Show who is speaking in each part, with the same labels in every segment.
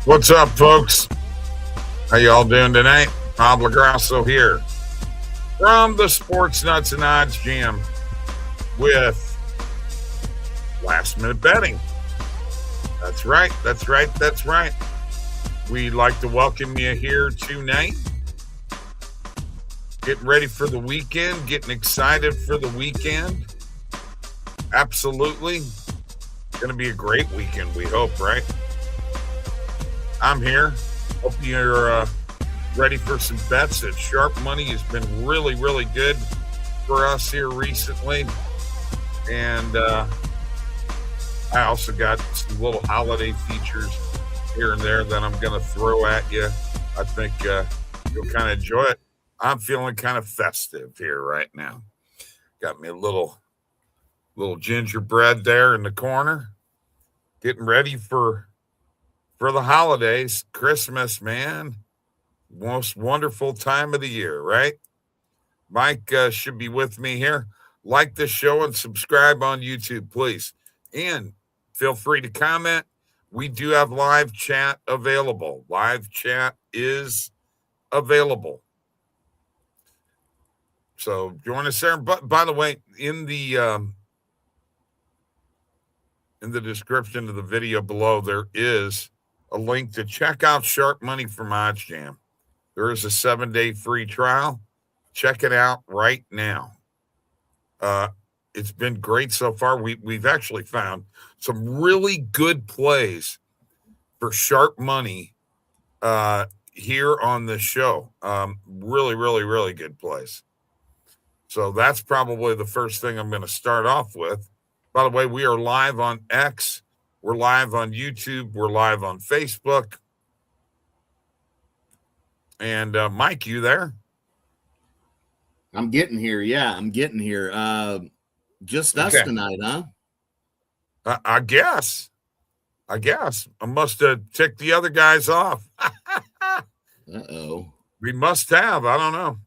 Speaker 1: What's up, folks? How y'all doing tonight? Bob LaGrasso here from the Sports Nuts and OddsJam with Last Minute Betting. That's right. We'd like to welcome you here tonight. Getting ready for the weekend, getting excited for the weekend. Absolutely. Going to be a great weekend, we hope, right? I'm here. Hope you're ready for some bets. That Sharp Money has been really, really good for us here recently. And I also got some little holiday features here and there that I'm going to throw at you. I think you'll kind of enjoy it. I'm feeling kind of festive here right now. Got me a little gingerbread there in the corner. Getting ready for the holidays. Christmas, man. Most wonderful time of the year, right? Mike should be with me here. Like the show and subscribe on YouTube, please. And feel free to comment. We do have live chat available. Live chat is available. So join us there. But by the way, in the description of the video below, there is a link to check out Sharp Money from OddsJam. There is a 7-day free trial. Check it out right now. It's been great so far. We've actually found some really good plays for Sharp Money here on this show. Really, really, really good plays. So that's probably the first thing I'm going to start off with. By the way, we are live on X. We're live on YouTube. We're live on Facebook. And Mike, you there?
Speaker 2: I'm getting here. Yeah, I'm getting here. Just us tonight, huh?
Speaker 1: I guess. I must have ticked the other guys off.
Speaker 2: Uh-oh.
Speaker 1: We must have. I don't know.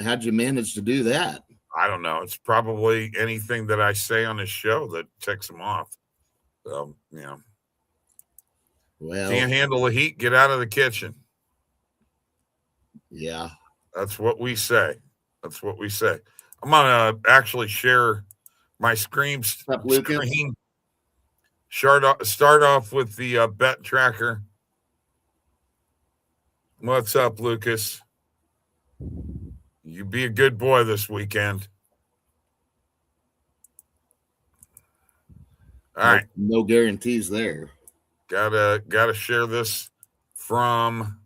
Speaker 2: How'd you manage to do that?
Speaker 1: I don't know. It's probably anything that I say on this show that ticks them off. So,
Speaker 2: well,
Speaker 1: can't handle the heat, get out of the kitchen.
Speaker 2: Yeah.
Speaker 1: That's what we say. I'm going to actually share my screen.
Speaker 2: What's up, Lucas?
Speaker 1: Start off with the bet tracker. What's up, Lucas? You be a good boy this weekend. All right.
Speaker 2: No guarantees there.
Speaker 1: Gotta share this from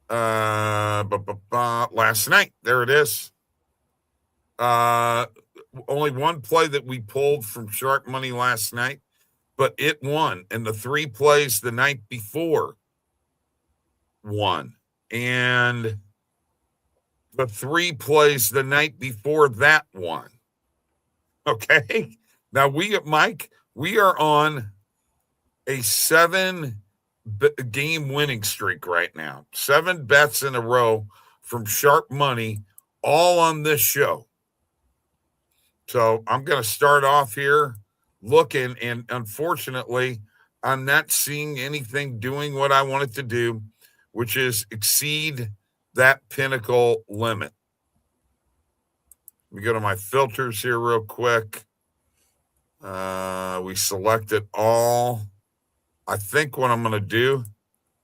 Speaker 1: last night. There it is. Only one play that we pulled from Sharp Money last night, but it won. And the 3 plays the night before won. And the 3 plays the night before that won. Okay. Now Mike, we are on a 7-game winning streak right now. 7 bets in a row from Sharp Money, all on this show. So I'm going to start off here looking, and unfortunately, I'm not seeing anything doing what I want it to do, which is exceed that pinnacle limit. Let me go to my filters here real quick. We selected all. I think what I'm going to do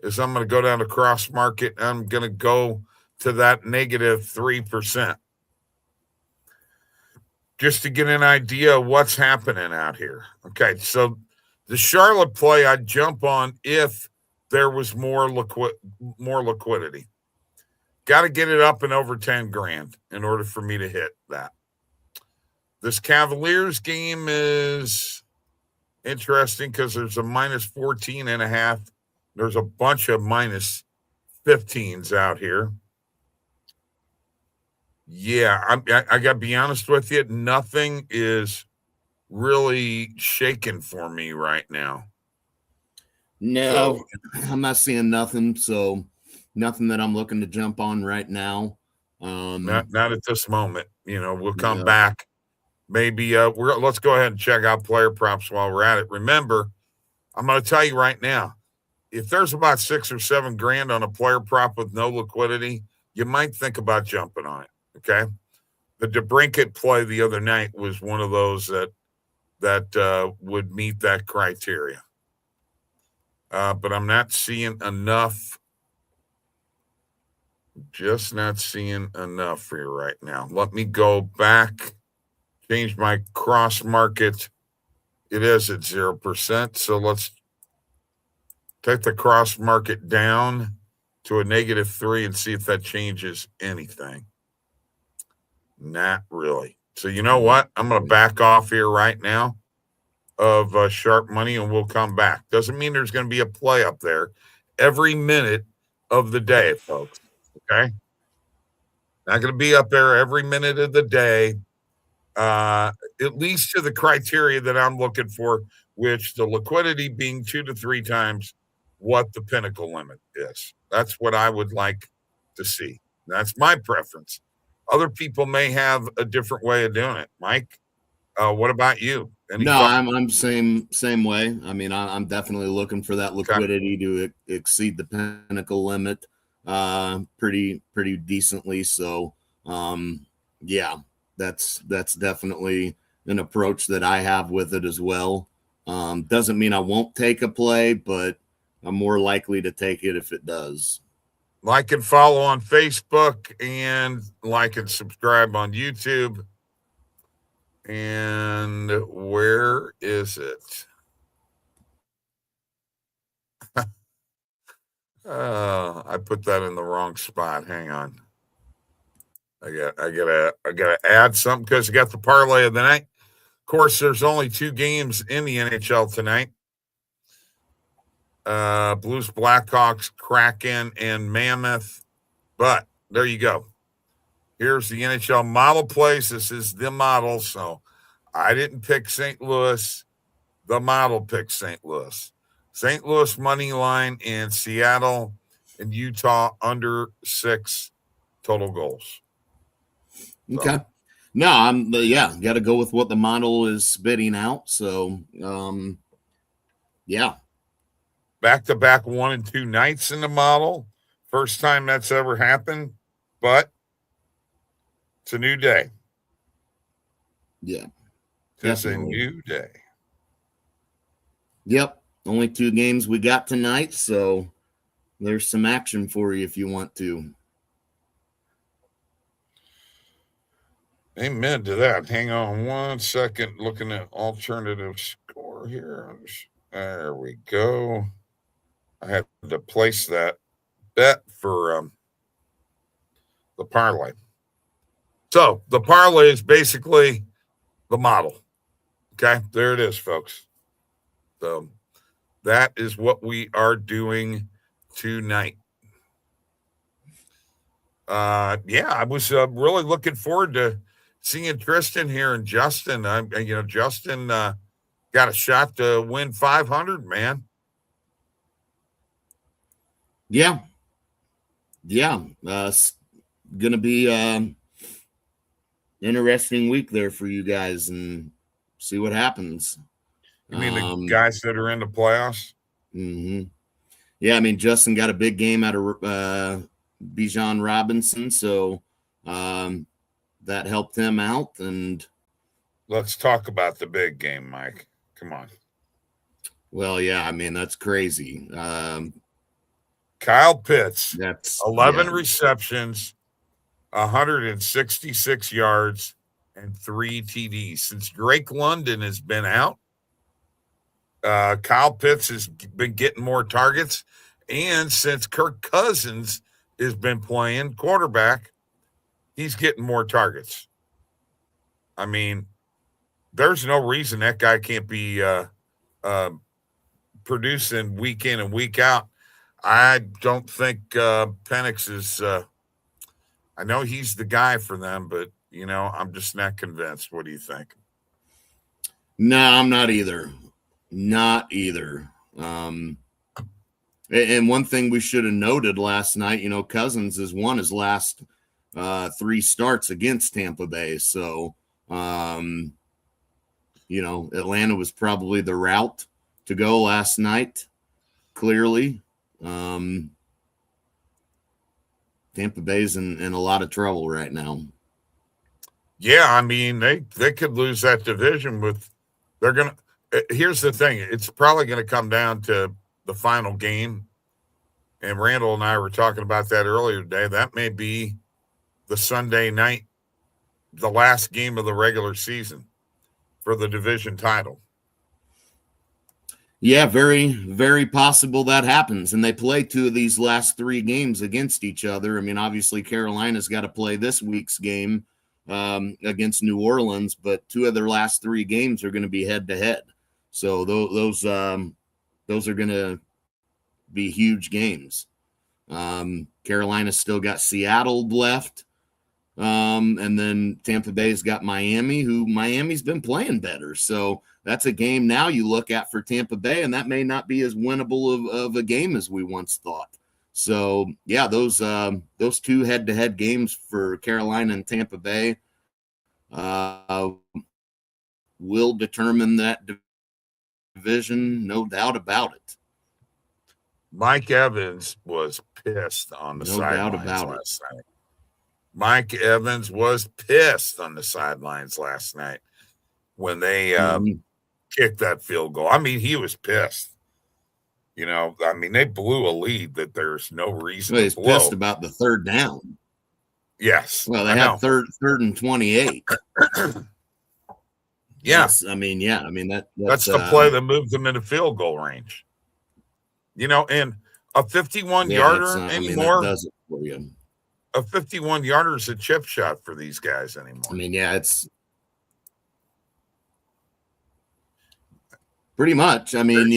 Speaker 1: is I'm going to go down to cross market. And I'm going to go to that negative 3%. Just to get an idea of what's happening out here. Okay, so the Charlotte play I'd jump on if there was more liquidity. Got to get it up and over 10 grand in order for me to hit that. This Cavaliers game is interesting because there's a minus 14.5. There's a bunch of minus 15s out here. Yeah, I got to be honest with you. Nothing is really shaking for me right now.
Speaker 2: No, I'm not seeing nothing. So nothing that I'm looking to jump on right now.
Speaker 1: Not at this moment. We'll come back. Maybe let's go ahead and check out player props while we're at it. Remember, I'm going to tell you right now, if there's about 6 or 7 grand on a player prop with no liquidity, you might think about jumping on it. Okay. The DeBrincat play the other night was one of those that would meet that criteria. But I'm not seeing enough. Just not seeing enough for you right now. Let me go back, change my cross market. It is at 0%. So let's take the cross market down to a -3 and see if that changes anything. Not really. So you know what? I'm going to back off here right now of sharp money, and we'll come back. Doesn't mean there's going to be a play up there every minute of the day, folks. Okay? Not going to be up there every minute of the day, at least to the criteria that I'm looking for, which the liquidity being 2 to 3 times what the pinnacle limit is. That's what I would like to see. That's my preference. Other people may have a different way of doing it. Mike, what about you?
Speaker 2: I'm same way. I mean, I'm definitely looking for that liquidity to exceed the pinnacle limit pretty decently. So that's definitely an approach that I have with it as well. Doesn't mean I won't take a play, but I'm more likely to take it if it does.
Speaker 1: Like and follow on Facebook, and like and subscribe on YouTube. And where is it? I put that in the wrong spot. Hang on. I gotta add something because I got the parlay of the night. Of course, there's only 2 games in the NHL tonight. Blues, Blackhawks, Kraken, and Mammoth. But there you go. Here's the NHL model plays. This is the model. So I didn't pick St. Louis. The model picked St. Louis. St. Louis money line and Seattle and Utah under 6 total goals.
Speaker 2: Okay. No, got to go with what the model is spitting out. So,
Speaker 1: Back-to-back 1 and 2 nights in the model. First time that's ever happened, but it's a new day.
Speaker 2: Yeah.
Speaker 1: It's a new day.
Speaker 2: Yep. Only 2 games we got tonight, so there's some action for you if you want to.
Speaker 1: Amen to that. Hang on 1 second. Looking at alternative score here. There we go. I had to place that bet for the parlay. So the parlay is basically the model. Okay, there it is, folks. So that is what we are doing tonight. I was really looking forward to seeing Tristan here and Justin. Justin got a shot to win 500, man.
Speaker 2: Yeah. Gonna be interesting week there for you guys, and see what happens.
Speaker 1: You mean the guys that are in the playoffs?
Speaker 2: Mm-hmm. Yeah, I mean, Justin got a big game out of Bijan Robinson, so that helped him out. And
Speaker 1: let's talk about the big game, Mike. Come on.
Speaker 2: Well, yeah, I mean, that's crazy.
Speaker 1: Kyle Pitts, that's 11 receptions, 166 yards, and 3 TDs. Since Drake London has been out, Kyle Pitts has been getting more targets, And since Kirk Cousins has been playing quarterback, he's getting more targets. I mean, there's no reason that guy can't be producing week in and week out. I don't think Penix is. I know he's the guy for them, but I'm just not convinced. What do you think?
Speaker 2: No, I'm not either. Not either. And one thing we should have noted last night, Cousins has won his last 3 starts against Tampa Bay. So, Atlanta was probably the route to go last night, clearly. Tampa Bay's in a lot of trouble right now.
Speaker 1: Yeah, I mean, they could lose that division here's the thing. It's probably going to come down to the final game. And Randall and I were talking about that earlier today. That may be the Sunday night, the last game of the regular season for the division title.
Speaker 2: Yeah, very, very possible that happens. And they play 2 of these last 3 games against each other. I mean, obviously Carolina's got to play this week's game against New Orleans, but 2 of their last 3 games are going to be head-to-head. So those are going to be huge games. Carolina's still got Seattle left. And then Tampa Bay's got Miami's been playing better. So that's a game now you look at for Tampa Bay, and that may not be as winnable of a game as we once thought. So yeah, those 2 head-to-head games for Carolina and Tampa Bay will determine that division, no doubt about it.
Speaker 1: Mike Evans was pissed on the sidelines last night. Mike Evans was pissed on the sidelines last night when they kicked that field goal. I mean, he was pissed. They blew a lead that there's no reason to blow.
Speaker 2: He's pissed about the 3rd down.
Speaker 1: Yes.
Speaker 2: Well, they had third and 28.
Speaker 1: Yeah.
Speaker 2: Yes, that's
Speaker 1: the play that moved them into field goal range. And a 51-yarder anymore.
Speaker 2: That does it for you.
Speaker 1: A 51-yarder is a chip shot for these guys anymore.
Speaker 2: I mean, yeah, it's pretty much. I mean,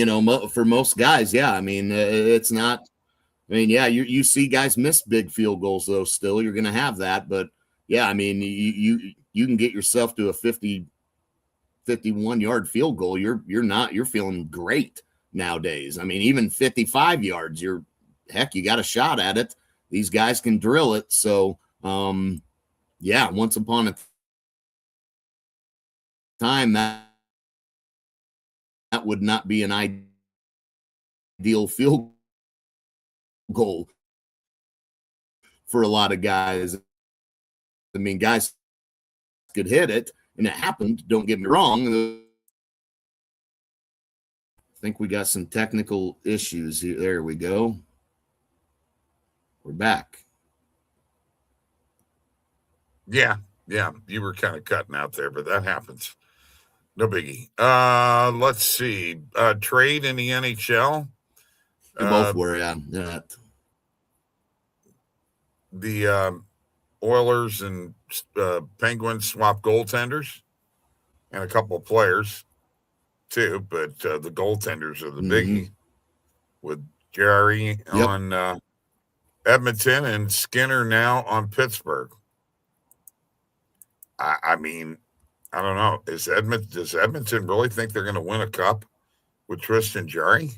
Speaker 2: for most guys, yeah. I mean, it's not. I mean, yeah, you see guys miss big field goals though. Still, you're going to have that, but yeah, I mean, you can get yourself to a 51-yard field goal. You're feeling great nowadays. I mean, even 55 yards, you got a shot at it. These guys can drill it. So, yeah, once upon a time, that would not be an ideal field goal for a lot of guys. I mean, guys could hit it, and it happened. Don't get me wrong. I think we got some technical issues here. There we go. We're back.
Speaker 1: Yeah. You were kind of cutting out there, but that happens. No biggie. Let's see. Trade in the NHL.
Speaker 2: They both were, yeah.
Speaker 1: The Oilers and Penguins swap goaltenders and a couple of players too, but the goaltenders are the biggie with Jerry on Edmonton and Skinner now on Pittsburgh. I mean, I don't know. Does Edmonton really think they're going to win a cup with Tristan Jarry?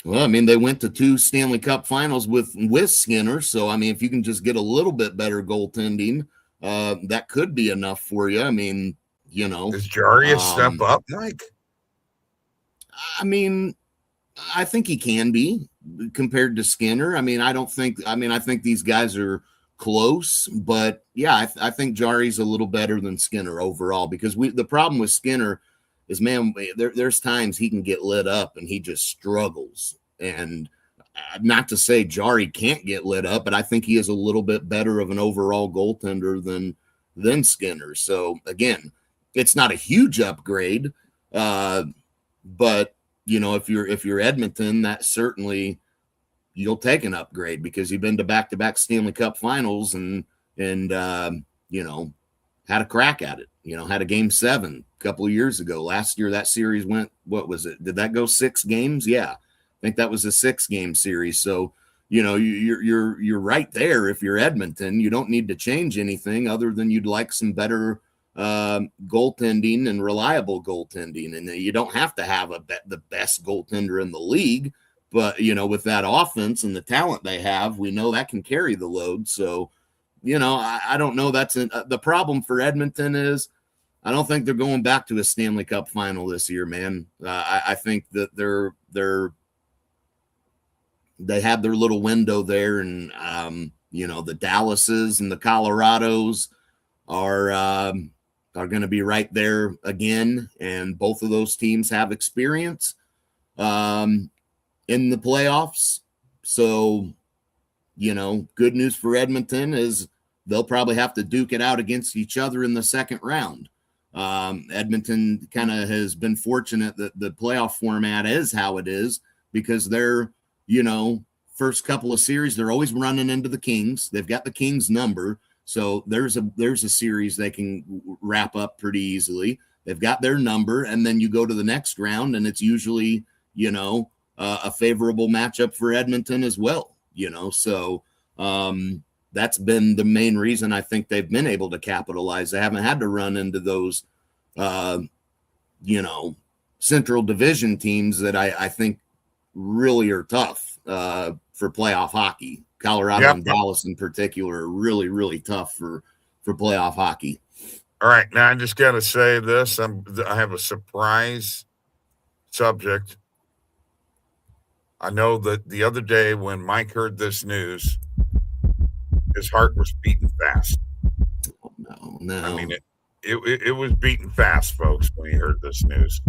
Speaker 2: Well, I mean, they went to 2 Stanley Cup finals with Skinner. So, I mean, if you can just get a little bit better goaltending, that could be enough for you. I mean, Is
Speaker 1: Jarry a step up, Mike?
Speaker 2: I mean, I think he can be compared to Skinner. I mean, I think these guys are close, but yeah, I think Jarry's a little better than Skinner overall, because the problem with Skinner is, man, there's times he can get lit up and he just struggles. And not to say Jarry can't get lit up, but I think he is a little bit better of an overall goaltender than Skinner. So again, it's not a huge upgrade, but if you're Edmonton, that certainly you'll take an upgrade because you've been to back-to-back Stanley Cup finals and had a crack at it, had a game 7 a couple of years ago. Last year, that series went, what was it? Did that go 6 games? Yeah. I think that was a 6-game series. So, you're right there. If you're Edmonton, you don't need to change anything other than you'd like some better goaltending and reliable goaltending. And you don't have to have the best goaltender in the league, but with that offense and the talent they have, we know that can carry the load. So, I don't know. That's the problem for Edmonton is I don't think they're going back to a Stanley Cup final this year, man. I think that they have their little window there, and the Dallases and the Colorados are going to be right there again, and both of those teams have experience in the playoffs. So, good news for Edmonton is they'll probably have to duke it out against each other in the second round. Edmonton kind of has been fortunate that the playoff format is how it is because they're, first couple of series, they're always running into the Kings. They've got the Kings number. So there's a series they can wrap up pretty easily. They've got their number, and then you go to the next round, and it's usually, a favorable matchup for Edmonton as well. So that's been the main reason I think they've been able to capitalize. They haven't had to run into those, Central Division teams that I think really are tough for playoff hockey. Colorado and Dallas in particular are really, really tough for playoff hockey.
Speaker 1: All right. Now I just got to say this. I have a surprise subject. I know that the other day when Mike heard this news, his heart was beating fast.
Speaker 2: Oh, no.
Speaker 1: I mean, it was beating fast, folks, when he heard this news.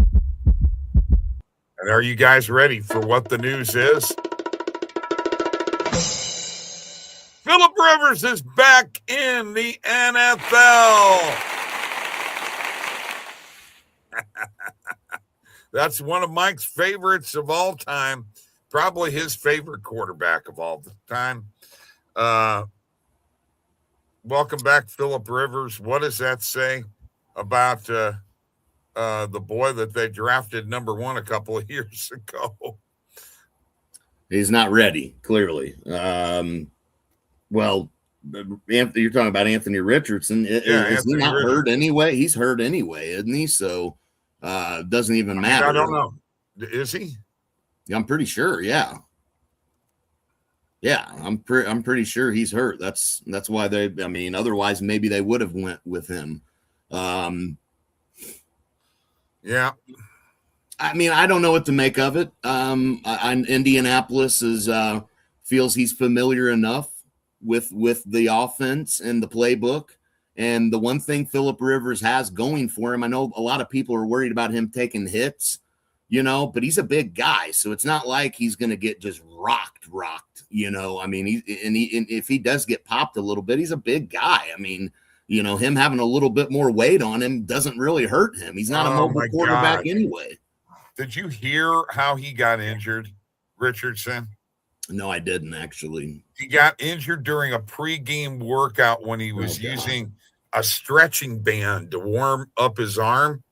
Speaker 1: And are you guys ready for what the news is? Philip Rivers is back in the NFL. That's one of Mike's favorites of all time. Probably his favorite quarterback of all the time. Welcome back, Philip Rivers. What does that say about the boy that they drafted number 1 a couple of years ago?
Speaker 2: He's not ready, clearly. Well, Anthony, you're talking about Anthony Richardson. Is he not hurt anyway? He's hurt anyway, isn't he? So it doesn't even matter.
Speaker 1: I don't know. Is he?
Speaker 2: I'm pretty sure. Yeah. Yeah, I'm pretty sure he's hurt. That's why otherwise maybe they would have went with him.
Speaker 1: Yeah.
Speaker 2: I don't know what to make of it. Indianapolis feels he's familiar enough with the offense and the playbook. And the one thing Philip Rivers has going for him, I know a lot of people are worried about him taking hits, but he's a big guy. So it's not like he's going to get just rocked. If he does get popped a little bit, he's a big guy. Him having a little bit more weight on him doesn't really hurt him. He's not a mobile quarterback anyway.
Speaker 1: Did you hear how he got injured, Richardson?
Speaker 2: No, I didn't actually.
Speaker 1: He got injured during a pregame workout when he was using a stretching band to warm up his arm,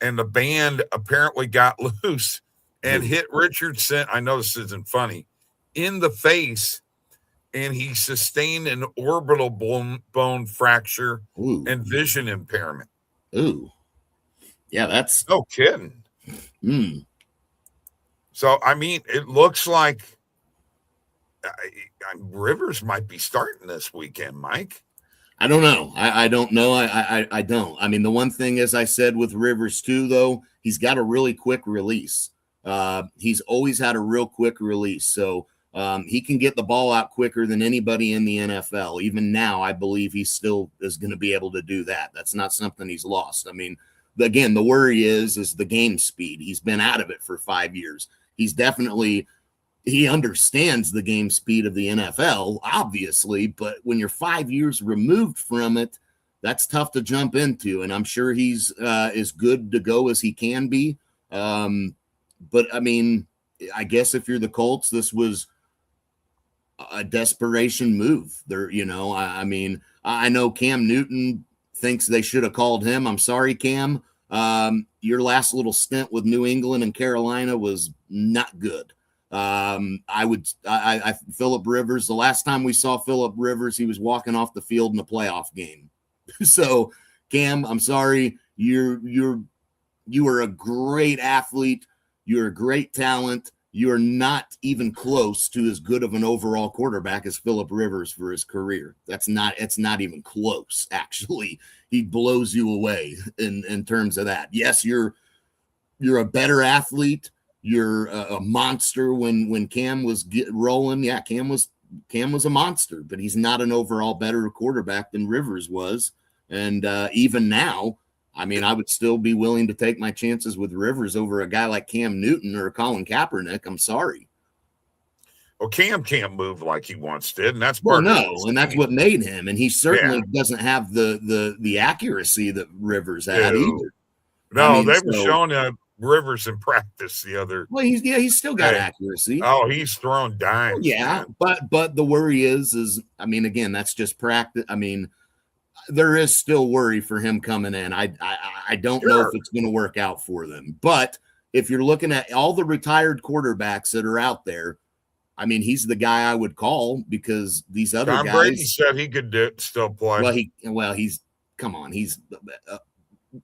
Speaker 1: and the band apparently got loose and hit Richardson. I know this isn't funny, in the face, and he sustained an orbital bone fracture and vision impairment.
Speaker 2: Ooh. Yeah, that's
Speaker 1: no kidding. So, it looks like Rivers might be starting this weekend, Mike.
Speaker 2: I don't know. I don't know. I don't. The one thing, as I said with Rivers too, though, he's got a really quick release. He's always had a real quick release. So he can get the ball out quicker than anybody in the NFL. Even now, I believe he still is going to be able to do that. That's not something he's lost. Again, the worry is the game speed. He's been out of it for 5 years. He understands the game speed of the NFL, obviously, but when you're 5 years removed from it, that's tough to jump into. And I'm sure he's as good to go as he can be. But I mean, I guess if you're the Colts, this was a desperation move. There, I mean, I know Cam Newton thinks they should have called him. I'm sorry, Cam. Your last little stint with New England and Carolina was not good. Phillip Rivers, the last time we saw Phillip Rivers, he was walking off the field in a playoff game. So, Cam, I'm sorry. You are a great athlete. You're a great talent. You're not even close to as good of an overall quarterback as Phillip Rivers for his career. It's not even close, actually. He blows you away in terms of that. Yes, you're a better athlete. You're a monster when Cam was rolling. Yeah, Cam was a monster, but he's not an overall better quarterback than Rivers was. And even now, I mean, I would still be willing to take my chances with Rivers over a guy like Cam Newton or Colin Kaepernick. I'm sorry.
Speaker 1: Well, Cam can't move like he once did, and that's
Speaker 2: part of it. And that's what made him. And he certainly doesn't have the accuracy that Rivers had either.
Speaker 1: No, they were showing Rivers in practice the other.
Speaker 2: Well, he's still got accuracy.
Speaker 1: Oh, he's throwing dimes.
Speaker 2: Yeah, man. but the worry is I mean, again, that's just practice. I mean, there is still worry for him coming in. I don't know if it's going to work out for them. But if you're looking at all the retired quarterbacks that are out there, I mean, he's the guy I would call because these other guys. Tom
Speaker 1: Brady said he could still play.
Speaker 2: He's come on. He's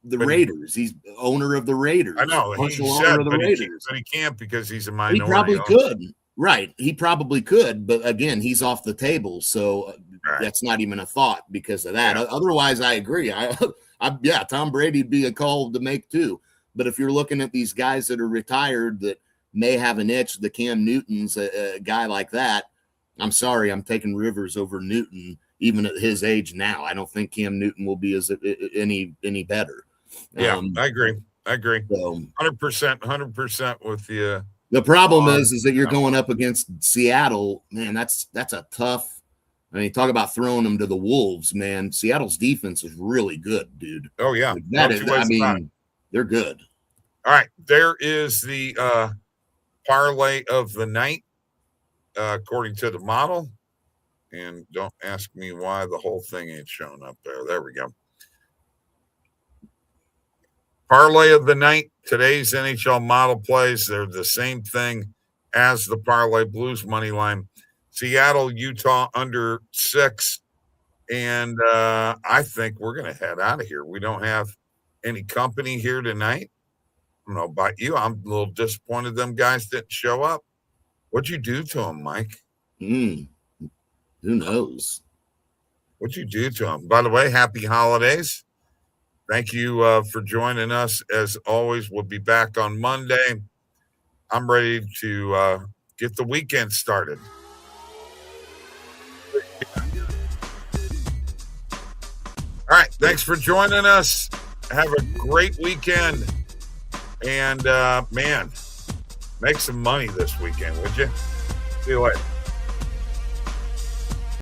Speaker 2: the Raiders. He's owner of the Raiders.
Speaker 1: I know. He said, but he can't because he's a minority.
Speaker 2: He probably could. Right. He probably could. But again, he's off the table. So that's not even a thought because of that. Otherwise, I agree. Tom Brady'd be a call to make too. But if you're looking at these guys that are retired that may have an itch, the Cam Newton's a guy like that, I'm sorry, I'm taking Rivers over Newton, even at his age now. I don't think Cam Newton will be any better.
Speaker 1: Yeah, I agree. So, 100% with you.
Speaker 2: The problem is that you're going up against Seattle, man. That's a tough. I mean, talk about throwing them to the wolves, man. Seattle's defense is really good, dude.
Speaker 1: Oh yeah,
Speaker 2: they're good.
Speaker 1: All right, there is the parlay of the night, according to the model. And don't ask me why the whole thing ain't showing up there. There we go. Parlay of the night. Today's NHL model plays. They're the same thing as the parlay blues money line. Seattle, Utah under 6. And I think we're going to head out of here. We don't have any company here tonight. I don't know about you. I'm a little disappointed them guys didn't show up. What'd you do to them, Mike?
Speaker 2: Who knows?
Speaker 1: What'd you do to them? By the way, happy holidays. Thank you for joining us. As always, we'll be back on Monday. I'm ready to get the weekend started. All right. Thanks for joining us. Have a great weekend. And, man, make some money this weekend, would you? See you later.